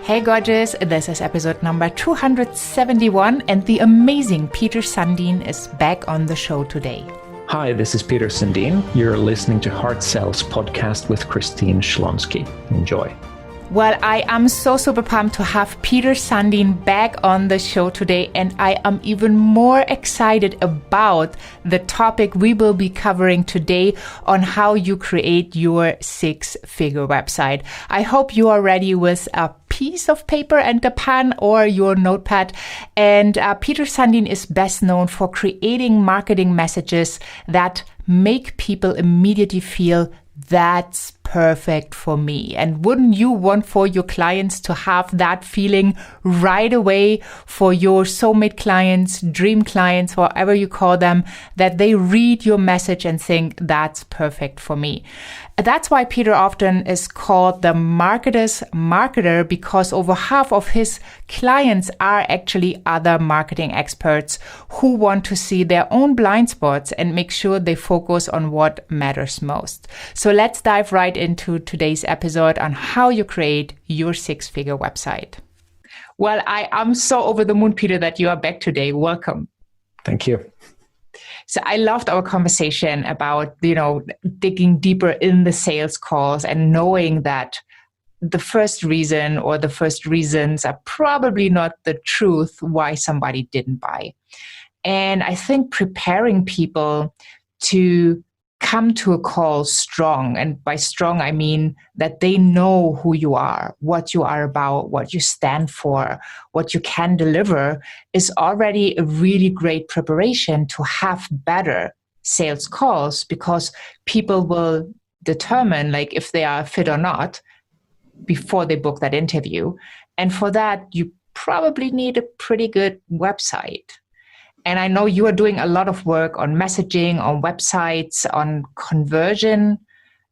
Hey gorgeous, this is episode number 271 and the amazing Peter Sandeen is back on the show today. Hi, this is Peter Sandeen. You're listening to Heart Sells podcast with Christine Schlonski. Enjoy. Well, I am so super pumped to have Peter Sandeen back on the show today, and I am even more excited about the topic we will be covering today on how you create your six-figure website. I hope you are ready with a piece of paper and a pen or your notepad. And Peter Sandeen is best known for creating marketing messages that make people immediately feel that's perfect for me. And wouldn't you want for your clients to have that feeling right away, for your soulmate clients, dream clients, whatever you call them, that they read your message and think that's perfect for me? That's why Peter often is called the marketer's marketer, because over half of his clients are actually other marketing experts who want to see their own blind spots and make sure they focus on what matters most. So let's dive right into today's episode on how you create your six-figure website. Well, I am so over the moon, Peter, that you are back today. Welcome. Thank you. So I loved our conversation about, digging deeper in the sales calls and knowing that the first reason or the first reasons are probably not the truth why somebody didn't buy. And I think preparing people to come to a call strong, and by strong, I mean that they know who you are, what you are about, what you stand for, what you can deliver, is already a really great preparation to have better sales calls, because people will determine if they are fit or not before they book that interview. And for that, you probably need a pretty good website. And I know you are doing a lot of work on messaging, on websites, on conversion.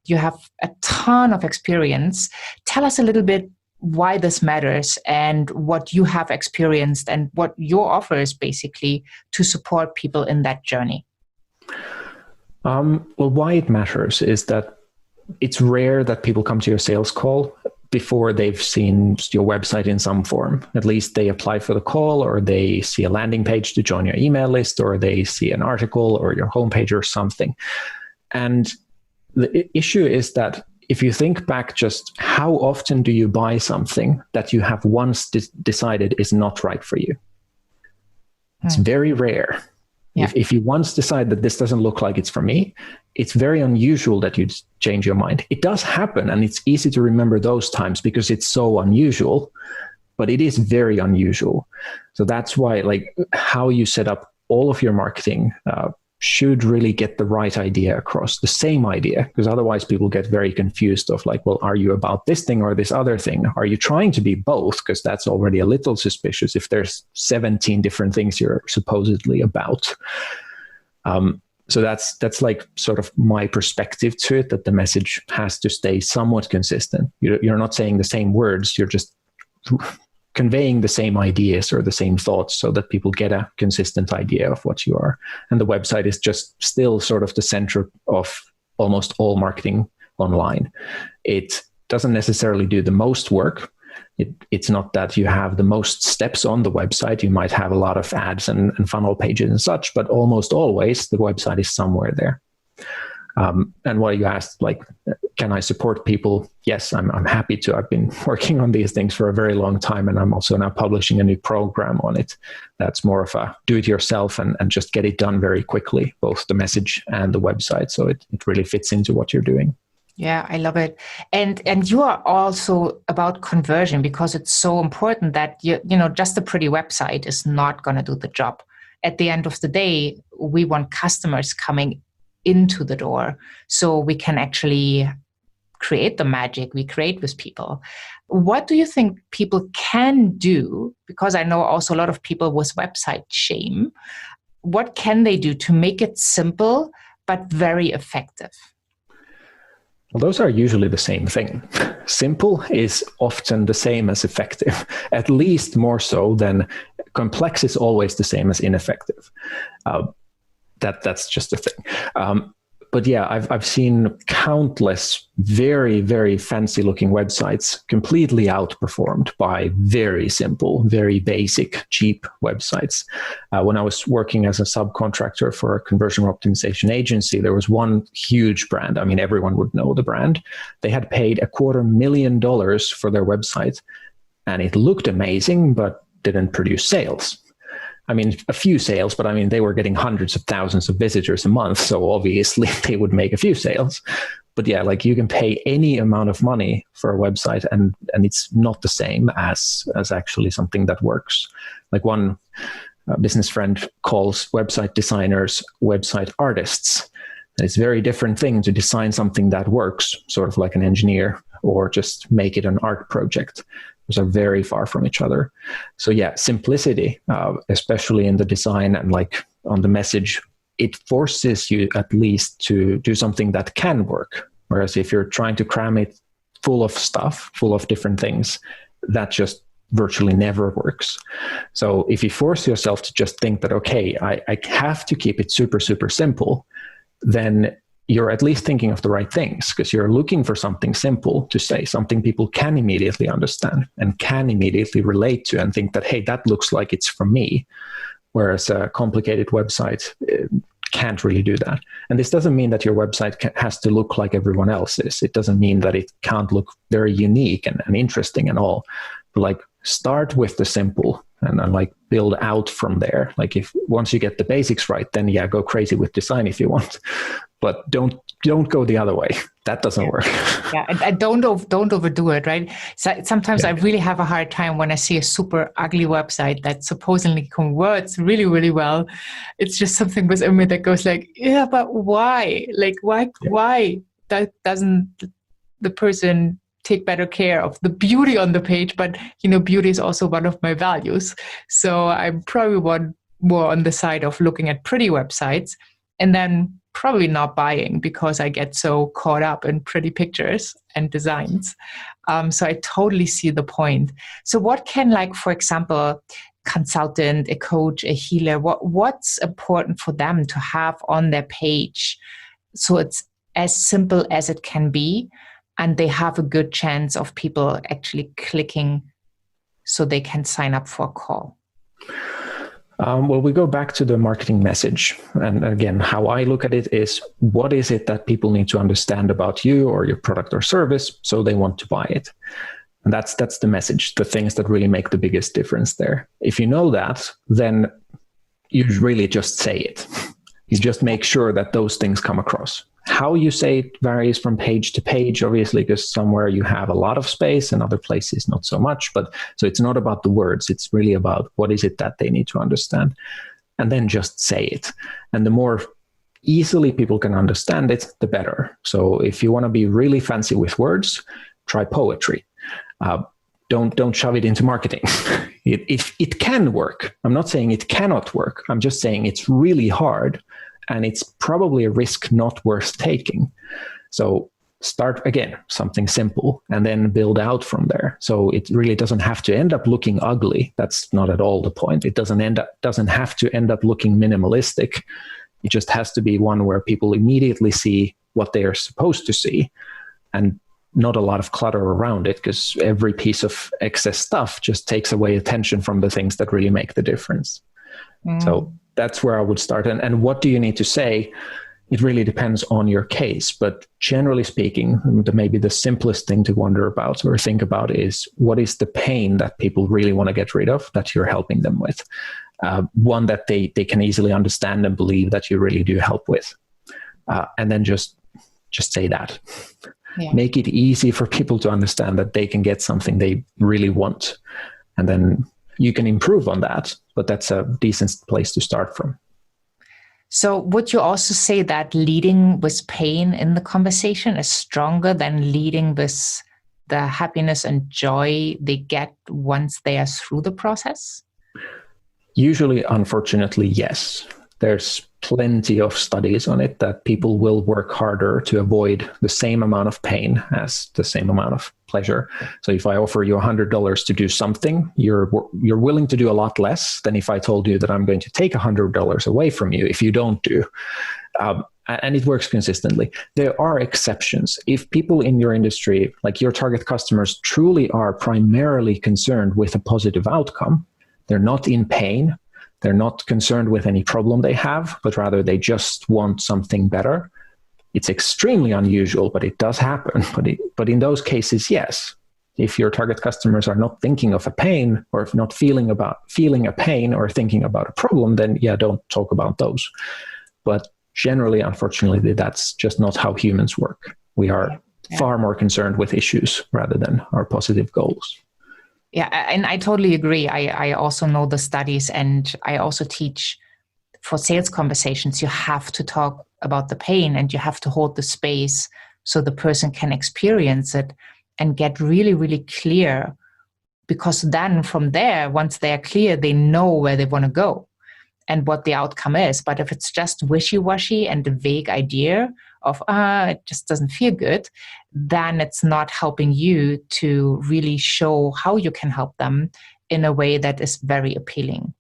You have a ton of experience. Tell us a little bit why this matters and what you have experienced and what your offer is basically to support people in that journey. Well, why it matters is that it's rare that people come to your sales call before they've seen your website in some form. At least they apply for the call, or they see a landing page to join your email list, or they see an article or your homepage or something. And the issue is that if you think back, just how often do you buy something that you have once decided is not right for you? It's very rare. Yeah. If you once decide that this doesn't look like it's for me, it's very unusual that you change your mind. It does happen, and it's easy to remember those times because it's so unusual, but it is very unusual. So that's why how you set up all of your marketing should really get the right idea across, the same idea, because otherwise people get very confused of well, are you about this thing or this other thing? Are you trying to be both? Because that's already a little suspicious if there's 17 different things you're supposedly about. So that's sort of my perspective to it, that the message has to stay somewhat consistent. You're not saying the same words, you're just conveying the same ideas or the same thoughts so that people get a consistent idea of what you are. And the website is just still sort of the center of almost all marketing online. It doesn't necessarily do the most work. It's not that you have the most steps on the website. You might have a lot of ads and funnel pages and such, but almost always the website is somewhere there. And what you asked, can I support people? Yes, I'm happy to. I've been working on these things for a very long time, and I'm also now publishing a new program on it. That's more of a do-it-yourself and just get it done very quickly, both the message and the website. So it really fits into what you're doing. Yeah, I love it. And you are also about conversion, because it's so important that just a pretty website is not going to do the job. At the end of the day, we want customers coming into the door so we can actually create the magic we create with people. What do you think people can do? Because I know also a lot of people with website shame. What can they do to make it simple but very effective? Well, those are usually the same thing. Simple is often the same as effective, at least more so than complex is always the same as ineffective. That's just a thing. But yeah, I've seen countless very, very fancy looking websites completely outperformed by very simple, very basic, cheap websites. When I was working as a subcontractor for a conversion optimization agency, there was one huge brand. I mean, everyone would know the brand. They had paid $250,000 for their website, and it looked amazing, but didn't produce sales. I mean, a few sales, but I mean, they were getting hundreds of thousands of visitors a month. So obviously they would make a few sales. But yeah, like you can pay any amount of money for a website and it's not the same as actually something that works. Like one business friend calls website designers website artists. And it's a very different thing to design something that works, sort of like an engineer, or just make it an art project. Those are very far from each other. So yeah, simplicity, especially in the design and like on the message, it forces you at least to do something that can work. Whereas if you're trying to cram it full of stuff, full of different things, that just virtually never works. So if you force yourself to just think that, okay, I have to keep it super, super simple, then you're at least thinking of the right things, because you're looking for something simple to say, something people can immediately understand and can immediately relate to and think that, hey, that looks like it's for me. Whereas a complicated website can't really do that. And this doesn't mean that your website has to look like everyone else's. It doesn't mean that it can't look very unique and interesting and all. But like, start with the simple and then like build out from there. Like if once you get the basics right, then yeah, go crazy with design if you want. But don't go the other way. That doesn't work. Yeah, and don't overdo it, right? So sometimes I really have a hard time when I see a super ugly website that supposedly converts really, really well. It's just something within me that goes like, yeah, but why? Like, why that doesn't the person take better care of the beauty on the page? But beauty is also one of my values. So I'm probably more on the side of looking at pretty websites and then probably not buying because I get so caught up in pretty pictures and designs. So I totally see the point. So what can, like, for example, consultant, a coach, a healer, what's important for them to have on their page so it's as simple as it can be and they have a good chance of people actually clicking so they can sign up for a call? Well, we go back to the marketing message. And again, how I look at it is, what is it that people need to understand about you or your product or service so they want to buy it? And that's the message, the things that really make the biggest difference there. If you know that, then you really just say it. You just make sure that those things come across. How you say it varies from page to page, obviously, because somewhere you have a lot of space and other places not so much. But so it's not about the words. It's really about what is it that they need to understand. And then just say it. And the more easily people can understand it, the better. So if you want to be really fancy with words, try poetry. Don't shove it into marketing. It can work. I'm not saying it cannot work. I'm just saying it's really hard. And it's probably a risk not worth taking. So start, again, something simple, and then build out from there. So it really doesn't have to end up looking ugly. That's not at all the point. It doesn't have to end up looking minimalistic. It just has to be one where people immediately see what they are supposed to see, and not a lot of clutter around it, because every piece of excess stuff just takes away attention from the things that really make the difference. So that's where I would start. And what do you need to say? It really depends on your case. But generally speaking, maybe the simplest thing to wonder about or think about is, what is the pain that people really want to get rid of that you're helping them with? One that they can easily understand and believe that you really do help with. And then just say that. Yeah. Make it easy for people to understand that they can get something they really want. And then you can improve on that, but that's a decent place to start from. So would you also say that leading with pain in the conversation is stronger than leading with the happiness and joy they get once they are through the process? Usually, unfortunately, yes. There's plenty of studies on it that people will work harder to avoid the same amount of pain as the same amount of pleasure. So if I offer you $100 to do something, you're willing to do a lot less than if I told you that I'm going to take $100 away from you if you don't do. and it works consistently. There are exceptions. If people in your industry, like your target customers, truly are primarily concerned with a positive outcome, they're not in pain, they're not concerned with any problem they have, but rather they just want something better. It's extremely unusual, but it does happen. But in those cases, yes. If your target customers are not thinking of a pain, or if not feeling a pain or thinking about a problem, then yeah, don't talk about those. But generally, unfortunately, that's just not how humans work. We are far more concerned with issues rather than our positive goals. Yeah, and I totally agree. I also know the studies, and I also teach for sales conversations. You have to talk about the pain, and you have to hold the space so the person can experience it and get really, really clear. Because then from there, once they are clear, they know where they want to go and what the outcome is. But if it's just wishy-washy and a vague idea of, it just doesn't feel good, then it's not helping you to really show how you can help them in a way that is very appealing.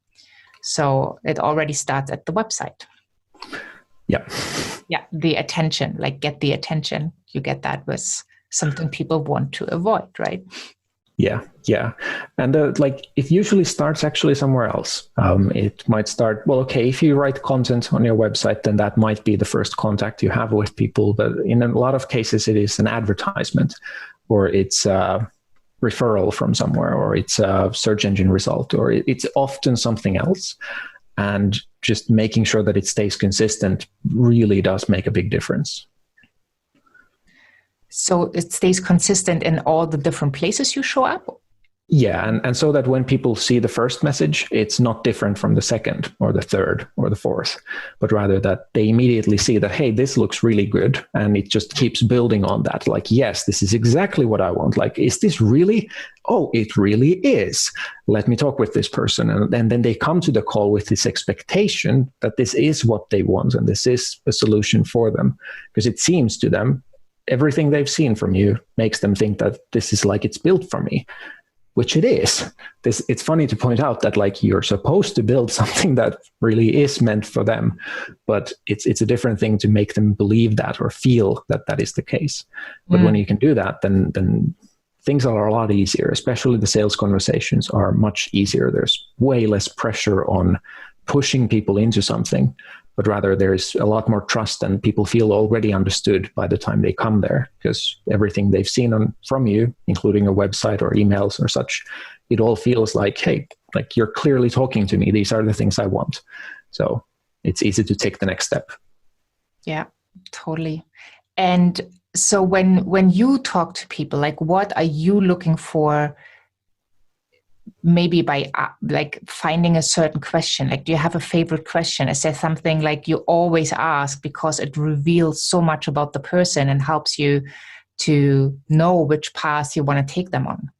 So it already starts at the website. Yeah. Yeah, the attention, like get the attention. You get that with something people want to avoid, right? Yeah. And it usually starts actually somewhere else. It might start, well, okay, if you write content on your website, then that might be the first contact you have with people. But in a lot of cases, it is an advertisement, or it's a referral from somewhere, or it's a search engine result, or it's often something else. And just making sure that it stays consistent really does make a big difference. So it stays consistent in all the different places you show up? Yeah, and so that when people see the first message, it's not different from the second or the third or the fourth, but rather that they immediately see that, hey, this looks really good. And it just keeps building on that. Like, yes, this is exactly what I want. Like, is this really? Oh, it really is. Let me talk with this person. And then they come to the call with this expectation that this is what they want and this is a solution for them, because it seems to them, everything they've seen from you makes them think that this is like it's built for me, which it is. It's funny to point out that like you're supposed to build something that really is meant for them, but it's a different thing to make them believe that or feel that that is the case. But when you can do that, then things are a lot easier, especially the sales conversations are much easier. There's way less pressure on pushing people into something, but rather there's a lot more trust and people feel already understood by the time they come there, because everything they've seen from you, including a website or emails or such, it all feels like, hey, like you're clearly talking to me. These are the things I want. So it's easy to take the next step. Yeah, totally. And so when you talk to people, like what are you looking for? Maybe by like finding a certain question, like do you have a favorite question? Is there something like you always ask because it reveals so much about the person and helps you to know which path you want to take them on?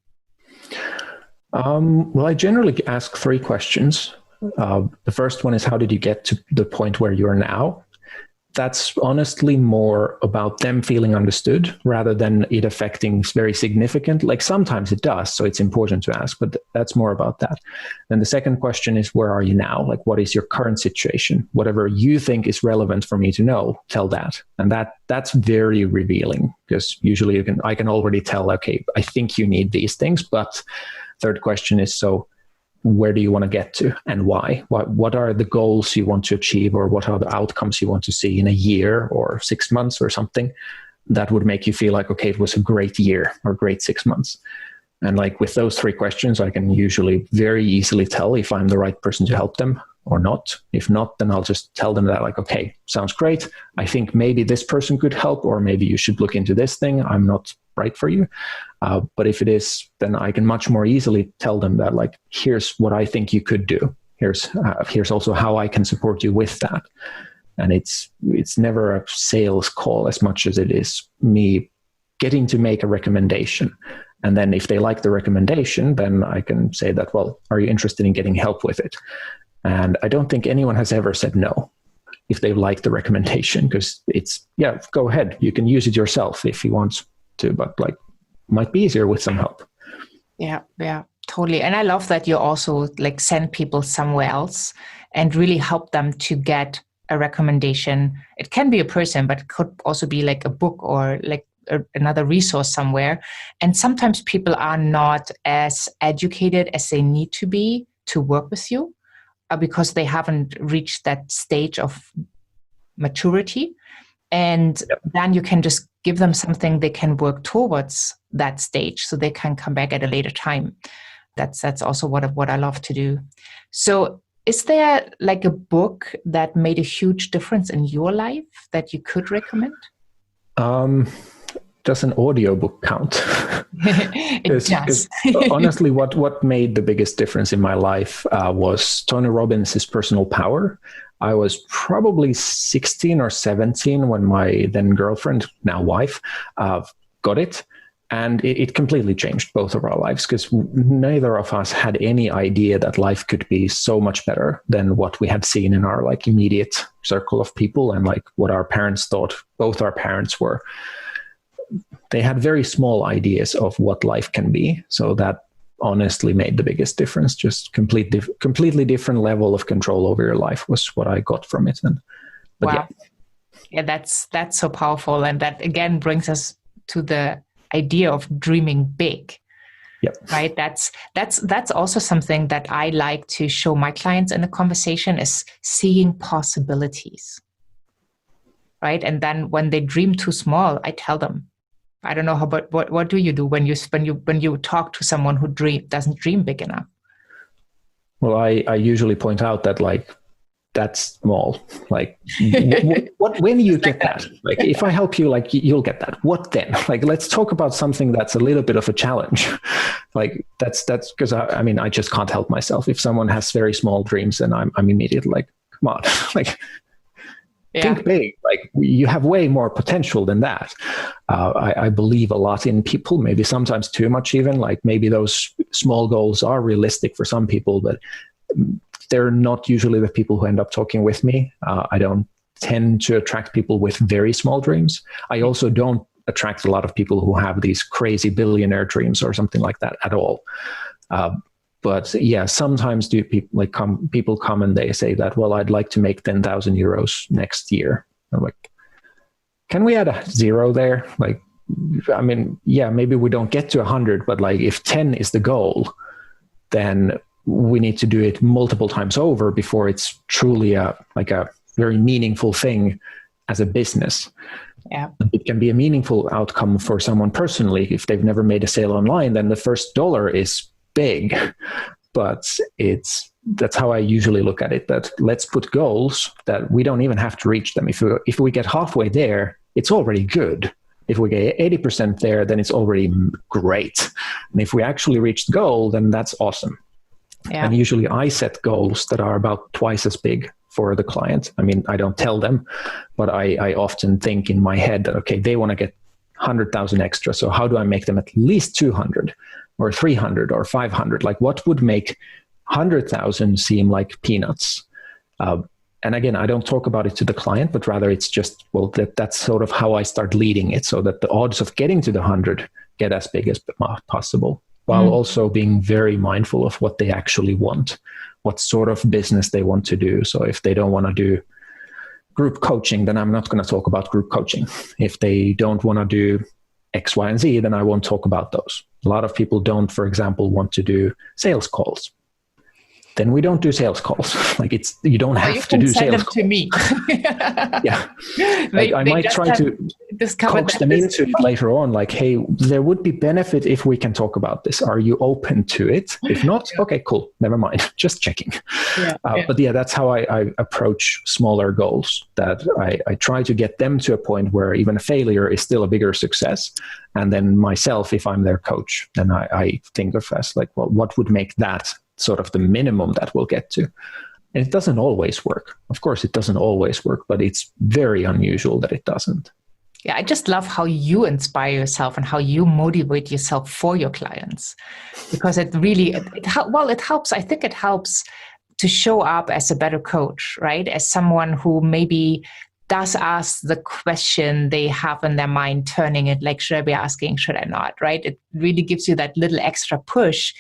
Well, I generally ask 3 questions. The first one is, how did you get to the point where you are now? That's honestly more about them feeling understood rather than it affecting very significant. Like sometimes it does, so it's important to ask, but that's more about that. Then the second question is, where are you now? Like, what is your current situation? Whatever you think is relevant for me to know, tell that. And that's very revealing, because usually I can already tell, okay, I think you need these things. But third question is, so where do you want to get to and why? What are the goals you want to achieve, or what are the outcomes you want to see in a year or 6 months or something that would make you feel like, okay, it was a great year or great 6 months? And like with those 3 questions, I can usually very easily tell if I'm the right person to help them or not. If not, then I'll just tell them that, like, okay, sounds great. I think maybe this person could help, or maybe you should look into this thing. I'm not right for you. But if it is, then I can much more easily tell them that, like, here's what I think you could do. Here's also how I can support you with that. And it's never a sales call as much as it is me getting to make a recommendation. And then if they like the recommendation, then I can say that, well, are you interested in getting help with it? And I don't think anyone has ever said no if they like the recommendation, because it's, yeah, go ahead. You can use it yourself if you want to, but like might be easier with some help. Yeah, totally. And I love that you also like send people somewhere else and really help them to get a recommendation. It can be a person, but it could also be like a book or like another resource somewhere. And sometimes people are not as educated as they need to be to work with you because they haven't reached that stage of maturity. And then you can just give them something they can work towards that stage so they can come back at a later time. That's also what I love to do. So is there like a book that made a huge difference in your life that you could recommend? Does an audiobook count? It does. Honestly, what made the biggest difference in my life was Tony Robbins' Personal Power. I was probably 16 or 17 when my then girlfriend, now wife, got it. And it completely changed both of our lives because neither of us had any idea that life could be so much better than what we had seen in our like immediate circle of people and like what our parents thought both our parents were. They had very small ideas of what life can be. So that honestly made the biggest difference. Just completely different level of control over your life was what I got from it. But wow. Yeah, that's so powerful. And that again brings us to the idea of dreaming big. Yep. Right. That's also something that I like to show my clients in a conversation is seeing possibilities. Right. And then when they dream too small, I tell them, I don't know how, but what do you do when you talk to someone who doesn't dream big enough? Well, I usually point out that like that's small. Like when you get that, like if I help you, like you'll get that. What then? Like let's talk about something that's a little bit of a challenge. Like that's because I mean I just can't help myself. If someone has very small dreams, then I'm immediately like, come on, like. Yeah. Think big, like you have way more potential than that. I believe a lot in people, maybe sometimes too much even, like maybe those small goals are realistic for some people, but they're not usually the people who end up talking with me. I don't tend to attract people with very small dreams. I also don't attract a lot of people who have these crazy billionaire dreams or something like that at all. But yeah, sometimes people come and they say that, well, I'd like to make 10,000 euros next year. I'm like, can we add a zero there? Like, I mean, yeah, maybe we don't get to 100, but like if 10 is the goal, then we need to do it multiple times over before it's truly a very meaningful thing as a business. Yeah. It can be a meaningful outcome for someone personally. If they've never made a sale online, then the first dollar is big, but that's how I usually look at it, that let's put goals that we don't even have to reach them. If we get halfway there, it's already good. If we get 80% there, then it's already great. And if we actually reach the goal, then that's awesome. Yeah. And usually I set goals that are about twice as big for the client. I mean, I don't tell them, but I often think in my head that, okay, they want to get 100,000 extra. So how do I make them at least 200 or 300 or 500? Like what would make 100,000 seem like peanuts? And again, I don't talk about it to the client, but rather it's just, well, that's sort of how I start leading it so that the odds of getting to the 100 get as big as possible, while also being very mindful of what they actually want, what sort of business they want to do. So if they don't want to do group coaching, then I'm not going to talk about group coaching. If they don't want to do X, Y, and Z, then I won't talk about those. A lot of people don't, for example, want to do sales calls. Then we don't do sales calls. Like you don't have to do sales calls. To me. Yeah. Like I might try to coax them into it later on. Like, hey, there would be benefit if we can talk about this. Are you open to it? If not, okay, cool. Never mind. Just checking. But yeah, that's how I approach smaller goals, that I try to get them to a point where even a failure is still a bigger success. And then myself, if I'm their coach, then I think of as like, well, what would make that sort of the minimum that we'll get to? And it doesn't always work. Of course, it doesn't always work, but it's very unusual that it doesn't. Yeah, I just love how you inspire yourself and how you motivate yourself for your clients, because it really, it helps. I think it helps to show up as a better coach, right? As someone who maybe does ask the question they have in their mind, turning it like, should I be asking, should I not, right? It really gives you that little extra push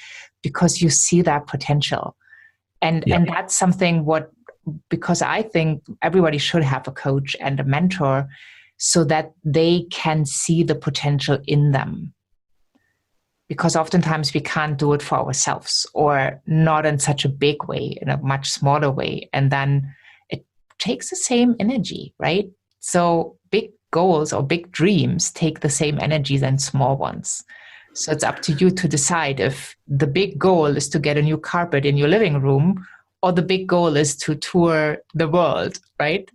because you see that potential. And that's something what because I think everybody should have a coach and a mentor so that they can see the potential in them. Because oftentimes we can't do it for ourselves, or not in such a big way, in a much smaller way. And then it takes the same energy, right? So big goals or big dreams take the same energy than small ones. So it's up to you to decide if the big goal is to get a new carpet in your living room, or the big goal is to tour the world, right?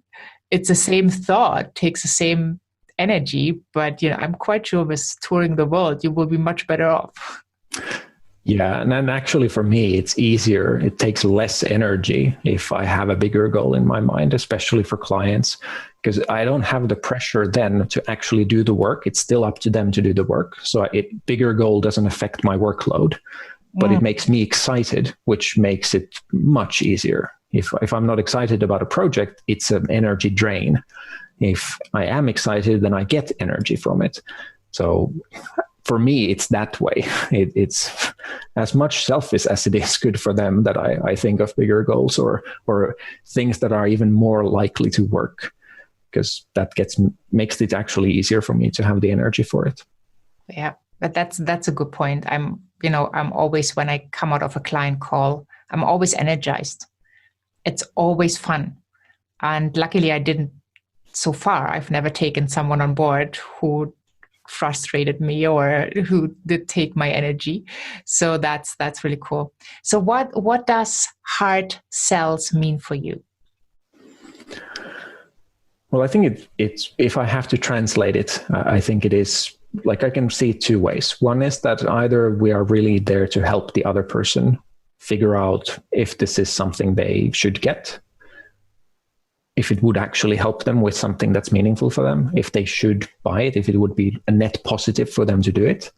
It's the same thought, takes the same energy, but I'm quite sure with touring the world, you will be much better off. Yeah, and then actually for me, it's easier. It takes less energy if I have a bigger goal in my mind, especially for clients, because I don't have the pressure then to actually do the work. It's still up to them to do the work. So bigger goal doesn't affect my workload, but it makes me excited, which makes it much easier. If I'm not excited about a project, it's an energy drain. If I am excited, then I get energy from it. So for me, it's that way. It's as much selfish as it is good for them that I think of bigger goals or things that are even more likely to work, because that makes it actually easier for me to have the energy for it. Yeah, but that's a good point. I'm always, when I come out of a client call, I'm always energized. It's always fun. And luckily so far, I've never taken someone on board who frustrated me or who did take my energy. So that's really cool. So what does hard sells mean for you? Well, I think it's if I have to translate it, I think it is like I can see it two ways. One is that either we are really there to help the other person figure out if this is something they should get, if it would actually help them with something that's meaningful for them, if they should buy it, if it would be a net positive for them to do it.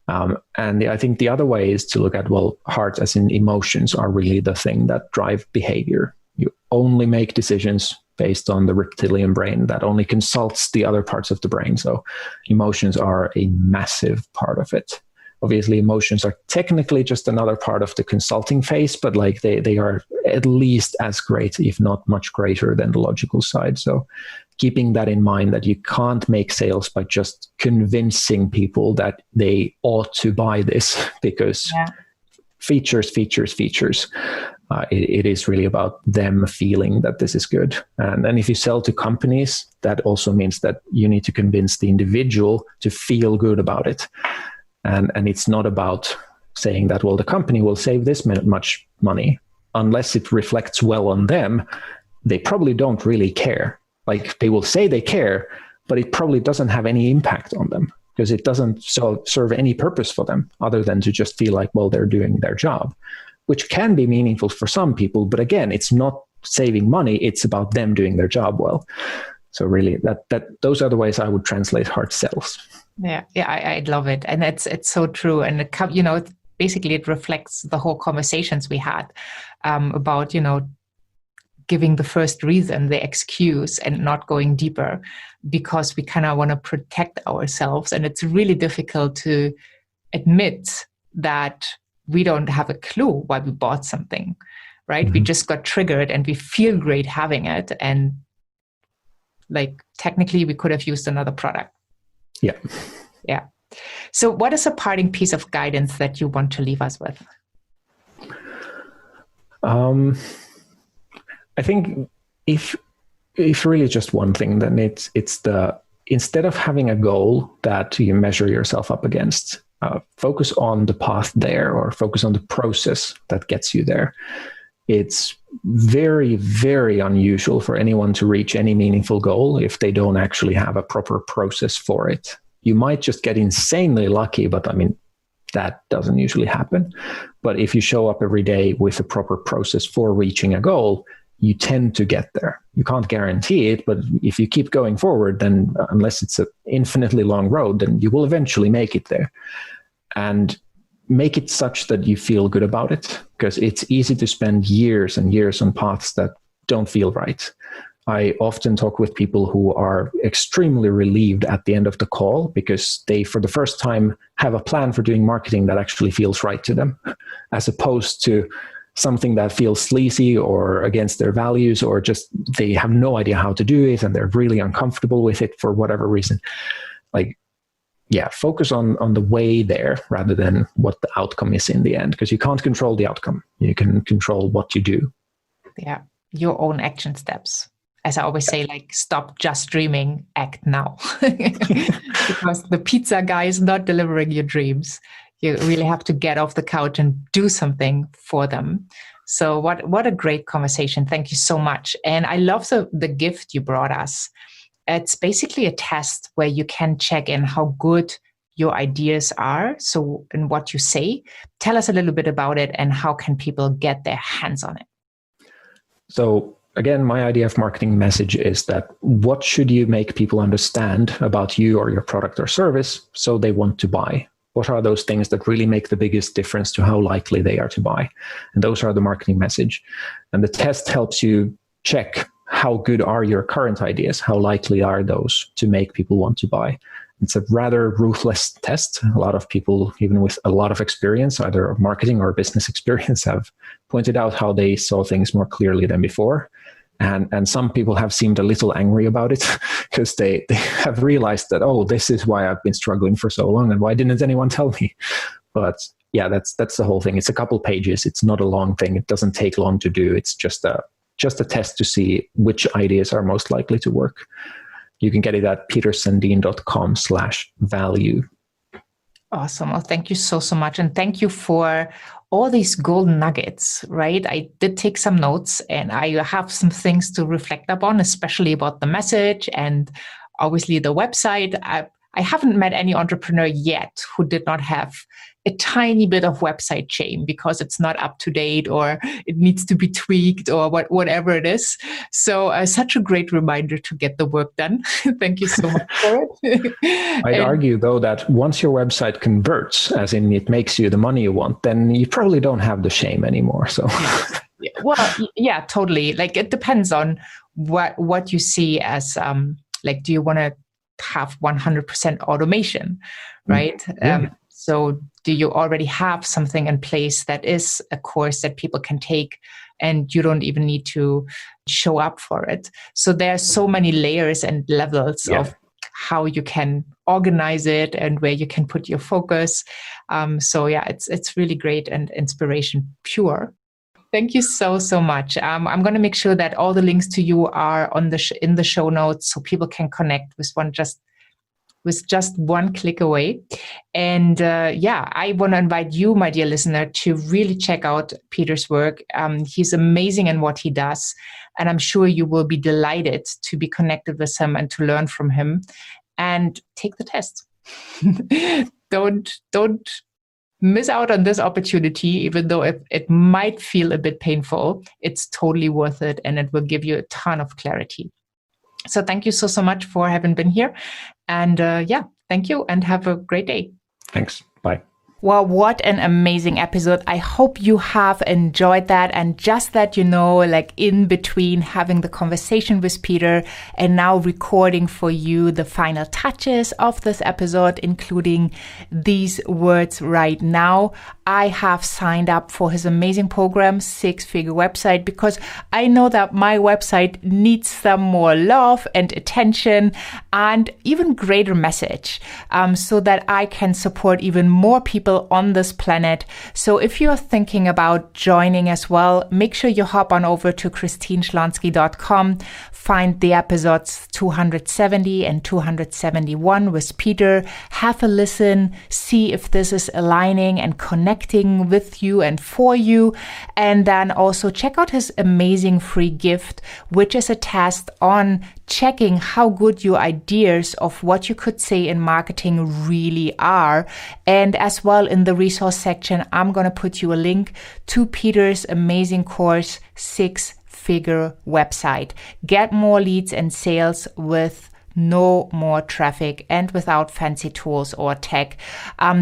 And I think the other way is to look at, heart as in emotions are really the thing that drive behavior. You only make decisions based on the reptilian brain that only consults the other parts of the brain. So emotions are a massive part of it. Obviously, emotions are technically just another part of the consulting phase, but they are at least as great, if not much greater than the logical side. So keeping that in mind, that you can't make sales by just convincing people that they ought to buy this because features. It is really about them feeling that this is good. And if you sell to companies, that also means that you need to convince the individual to feel good about it. And it's not about saying that, the company will save this much money. Unless it reflects well on them, they probably don't really care. Like, they will say they care, but it probably doesn't have any impact on them because it doesn't serve any purpose for them other than to just feel like, they're doing their job, which can be meaningful for some people. But again, it's not saving money. It's about them doing their job well. So really, those are the ways I would translate hard sells. Yeah, I love it, and it's so true, and basically it reflects the whole conversations we had about giving the first reason, the excuse, and not going deeper, because we kind of want to protect ourselves, and it's really difficult to admit that we don't have a clue why we bought something, right? Mm-hmm. We just got triggered, and we feel great having it, and technically we could have used another product. Yeah. So what is a parting piece of guidance that you want to leave us with? I think if really just one thing, then it's instead of having a goal that you measure yourself up against, focus on the path there, or focus on the process that gets you there. It's very, very unusual for anyone to reach any meaningful goal if they don't actually have a proper process for it. You might just get insanely lucky, but that doesn't usually happen. But if you show up every day with a proper process for reaching a goal, you tend to get there. You can't guarantee it, but if you keep going forward, then unless it's an infinitely long road, then you will eventually make it there. And make it such that you feel good about it, because it's easy to spend years and years on paths that don't feel right. I often talk with people who are extremely relieved at the end of the call because they, for the first time, have a plan for doing marketing that actually feels right to them, as opposed to something that feels sleazy or against their values, or just they have no idea how to do it and they're really uncomfortable with it for whatever reason, like, yeah, focus on the way there rather than what the outcome is in the end, because you can't control the outcome. You can control what you do. Yeah, your own action steps. As I always say, like, stop just dreaming, act now. Because the pizza guy is not delivering your dreams. You really have to get off the couch and do something for them. So what a great conversation. Thank you so much. And I love the gift you brought us. It's basically a test where you can check in how good your ideas are. So, in what you say, tell us a little bit about it and how can people get their hands on it? So again, my idea of marketing message is that what should you make people understand about you or your product or service so they want to buy? What are those things that really make the biggest difference to how likely they are to buy? And those are the marketing message. And the test helps you check how good are your current ideas? How likely are those to make people want to buy? It's a rather ruthless test. A lot of people, even with a lot of experience, either marketing or business experience, have pointed out how they saw things more clearly than before. And some people have seemed a little angry about it because they have realized that, oh, this is why I've been struggling for so long and why didn't anyone tell me? But yeah, that's the whole thing. It's a couple pages. It's not a long thing. It doesn't take long to do. It's just a test to see which ideas are most likely to work. You can get it at petersandeen.com/value. Awesome. Well, thank you so much. And thank you for all these golden nuggets, right? I did take some notes and I have some things to reflect upon, especially about the message and obviously the website. I haven't met any entrepreneur yet who did not have a tiny bit of website shame because it's not up to date or it needs to be tweaked or whatever it is. So such a great reminder to get the work done. Thank you so much for it. I'd argue, though, that once your website converts, as in it makes you the money you want, then you probably don't have the shame anymore. So, well, yeah, totally. Like, it depends on what you see as, like, do you want to have 100% automation, right? Yeah. So do you already have something in place that is a course that people can take and you don't even need to show up for it? So there are so many layers and levels of how you can organize it and where you can put your focus. So yeah, it's really great and inspiration pure. Thank you so much. I'm going to make sure that all the links to you are on in the show notes so people can connect with just one click away. And I want to invite you, my dear listener, to really check out Peter's work. He's amazing in what he does. And I'm sure you will be delighted to be connected with him and to learn from him. And take the test. Don't miss out on this opportunity, even though it might feel a bit painful. It's totally worth it, and it will give you a ton of clarity. So thank you so much for having been here. And thank you and have a great day. Thanks. Bye. Well, what an amazing episode. I hope you have enjoyed that. And just that, like in between having the conversation with Peter and now recording for you the final touches of this episode, including these words right now, I have signed up for his amazing program, 6-Figure Website, because I know that my website needs some more love and attention and even greater message, so that I can support even more people on this planet. So if you're thinking about joining as well, make sure you hop on over to christineschlonski.com, find the episodes 270 and 271 with Peter, have a listen, see if this is aligning and connecting with you and for you. And then also check out his amazing free gift, which is a test on checking how good your ideas of what you could say in marketing really are. And as well, in the resource section, I'm going to put you a link to Peter's amazing course, 6-Figure Website. Get more leads and sales with no more traffic and without fancy tools or tech.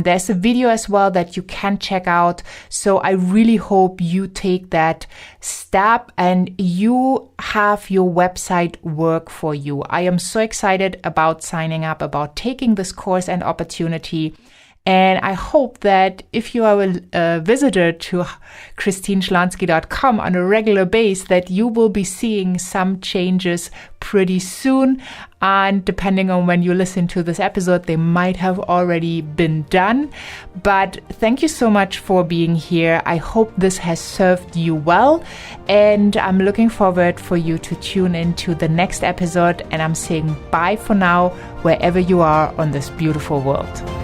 There's a video as well that you can check out. So I really hope you take that step and you have your website work for you. I am so excited about signing up, about taking this course and opportunity. And I hope that if you are a visitor to ChristineSchlonski.com on a regular basis, that you will be seeing some changes pretty soon. And depending on when you listen to this episode, they might have already been done. But thank you so much for being here. I hope this has served you well. And I'm looking forward for you to tune into the next episode. And I'm saying bye for now, wherever you are on this beautiful world.